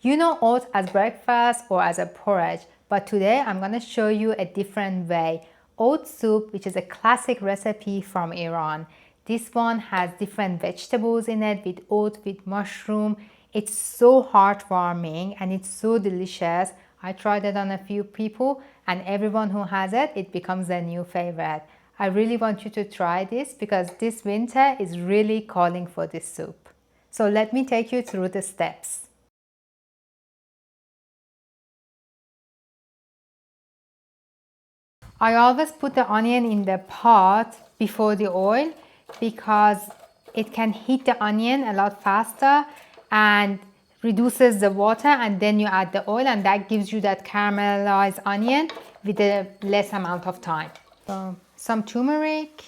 You know oats as breakfast or as a porridge, but today I'm going to show you a different way. Oat soup, which is a classic recipe from Iran. This one has different vegetables in it with oat, with mushroom. It's so heartwarming and it's so delicious. I tried it on a few people and everyone who has it, it becomes a new favorite. I really want you to try this because this winter is really calling for this soup. So let me take you through the steps. I always put the onion in the pot before the oil because it can heat the onion a lot faster and reduces the water, and then you add the oil and that gives you that caramelized onion with a less amount of time. So, some turmeric.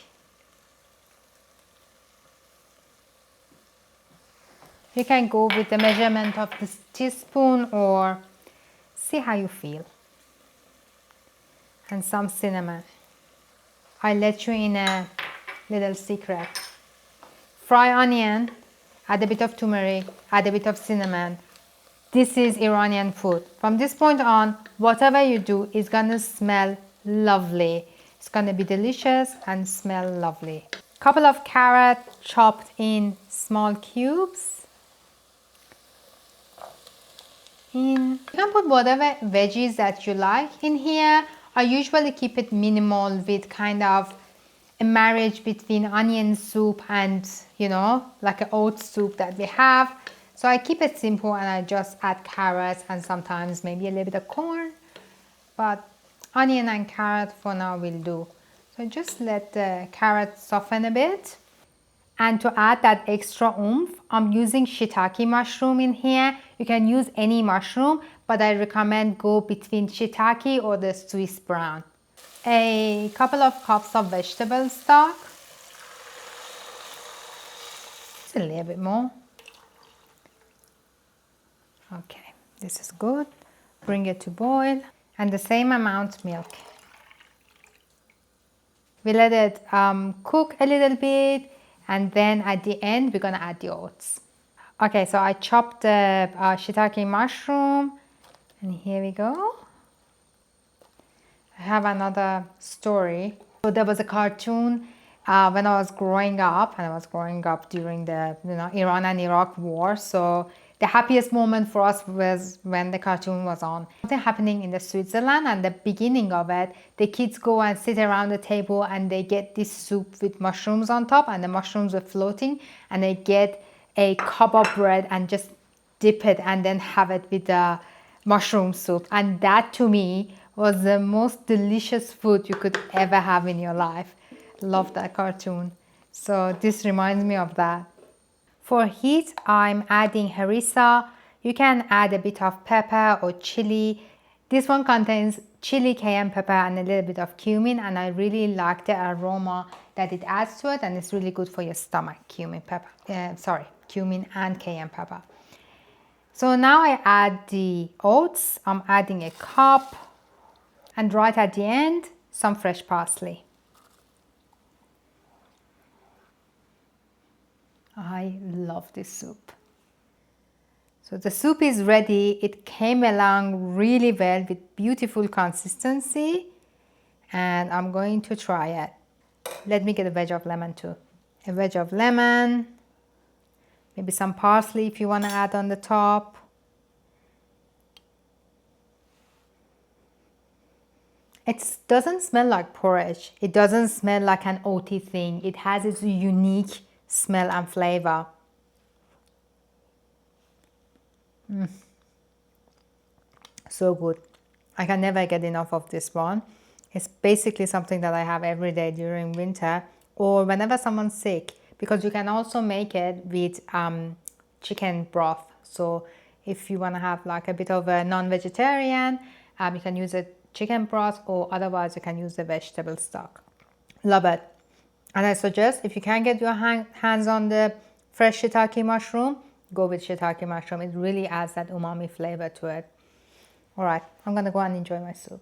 You can go with the measurement of this teaspoon or see how you feel. And some cinnamon. I let you in a little secret. Fry onion, add a bit of turmeric, add a bit of cinnamon. This is Iranian food. From this point on, whatever you do is gonna smell lovely. It's gonna be delicious and smell lovely. Couple of carrots chopped in small cubes. You can put whatever veggies that you like in here. I usually keep it minimal with kind of a marriage between onion soup and, you know, like an oat soup that we have. So I keep it simple and I just add carrots and sometimes maybe a little bit of corn. But onion and carrot for now will do. So just let the carrot soften a bit. And to add that extra oomph, I'm using shiitake mushroom in here. You can use any mushroom, but I recommend go between shiitake or the Swiss brown. A couple of cups of vegetable stock. Just a little bit more. Okay, this is good. Bring it to boil. And the same amount milk. We let it cook a little bit. And then at the end, we're gonna add the oats. Okay, so I chopped the shiitake mushroom, and here we go. I have another story. So there was a cartoon when I was growing up, and I was growing up during the Iran and Iraq war. So the happiest moment for us was when the cartoon was on. Something happening in the Switzerland, and the beginning of it, the kids go and sit around the table and they get this soup with mushrooms on top, and the mushrooms were floating, and they get a cup of bread and just dip it and then have it with the mushroom soup. And that to me was the most delicious food you could ever have in your life. Love that cartoon. So this reminds me of that. For heat, I'm adding harissa. You can add a bit of pepper or chili. This one contains chili, cayenne pepper, and a little bit of cumin, and I really like the aroma that it adds to it, and it's really good for your stomach, cumin and cayenne pepper. So now I add the oats. I'm adding a cup, and right at the end, some fresh parsley. I love this soup. So the soup is ready. It came along really well with beautiful consistency, and I'm going to try it. Let me get a wedge of lemon too. A wedge of lemon, maybe some parsley if you want to add on the top. It doesn't smell like porridge. It doesn't smell like an oaty thing. It has its unique smell and flavor. So good. I can never get enough of this one. It's basically something that I have every day during winter or whenever someone's sick, because you can also make it with chicken broth. So if you want to have like a bit of a non-vegetarian, you can use a chicken broth, or otherwise you can use the vegetable stock. Love it. And I suggest if you can get your hands on the fresh shiitake mushroom, go with shiitake mushroom. It really adds that umami flavor to it. All right, I'm gonna go and enjoy my soup.